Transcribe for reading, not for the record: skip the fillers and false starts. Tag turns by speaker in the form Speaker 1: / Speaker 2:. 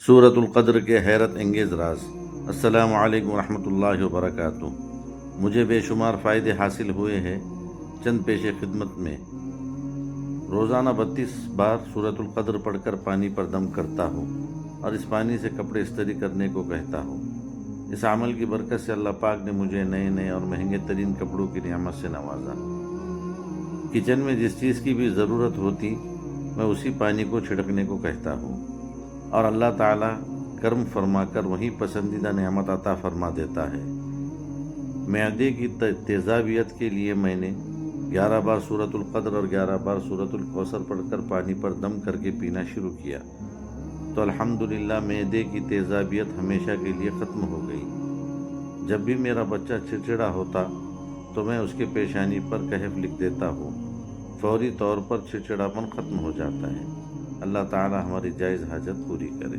Speaker 1: سورۃ القدر کے حیرت انگیز راز۔ السلام علیکم ورحمۃ اللہ وبرکاتہ۔ مجھے بے شمار فائدے حاصل ہوئے ہیں چند پیش خدمت میں۔ روزانہ 32 بار سورۃ القدر پڑھ کر پانی پر دم کرتا ہوں اور اس پانی سے کپڑے استری کرنے کو کہتا ہوں۔ اس عمل کی برکت سے اللہ پاک نے مجھے نئے نئے اور مہنگے ترین کپڑوں کی نعمت سے نوازا۔ کچن میں جس چیز کی بھی ضرورت ہوتی میں اسی پانی کو چھڑکنے کو کہتا ہوں اور اللہ تعالیٰ کرم فرما کر وہی پسندیدہ نعمت عطا فرما دیتا ہے۔ معدے کی تیزابیت کے لیے میں نے 11 بار سورۃ القدر اور 11 بار سورۃ الکوثر پڑھ کر پانی پر دم کر کے پینا شروع کیا تو الحمدللہ معدے کی تیزابیت ہمیشہ کے لیے ختم ہو گئی۔ جب بھی میرا بچہ چڑچڑا ہوتا تو میں اس کے پیشانی پر کہف لکھ دیتا ہوں، فوری طور پر چڑچڑاپن ختم ہو جاتا ہے۔ اللہ تعالی ہماری جائز حاجت پوری کرے۔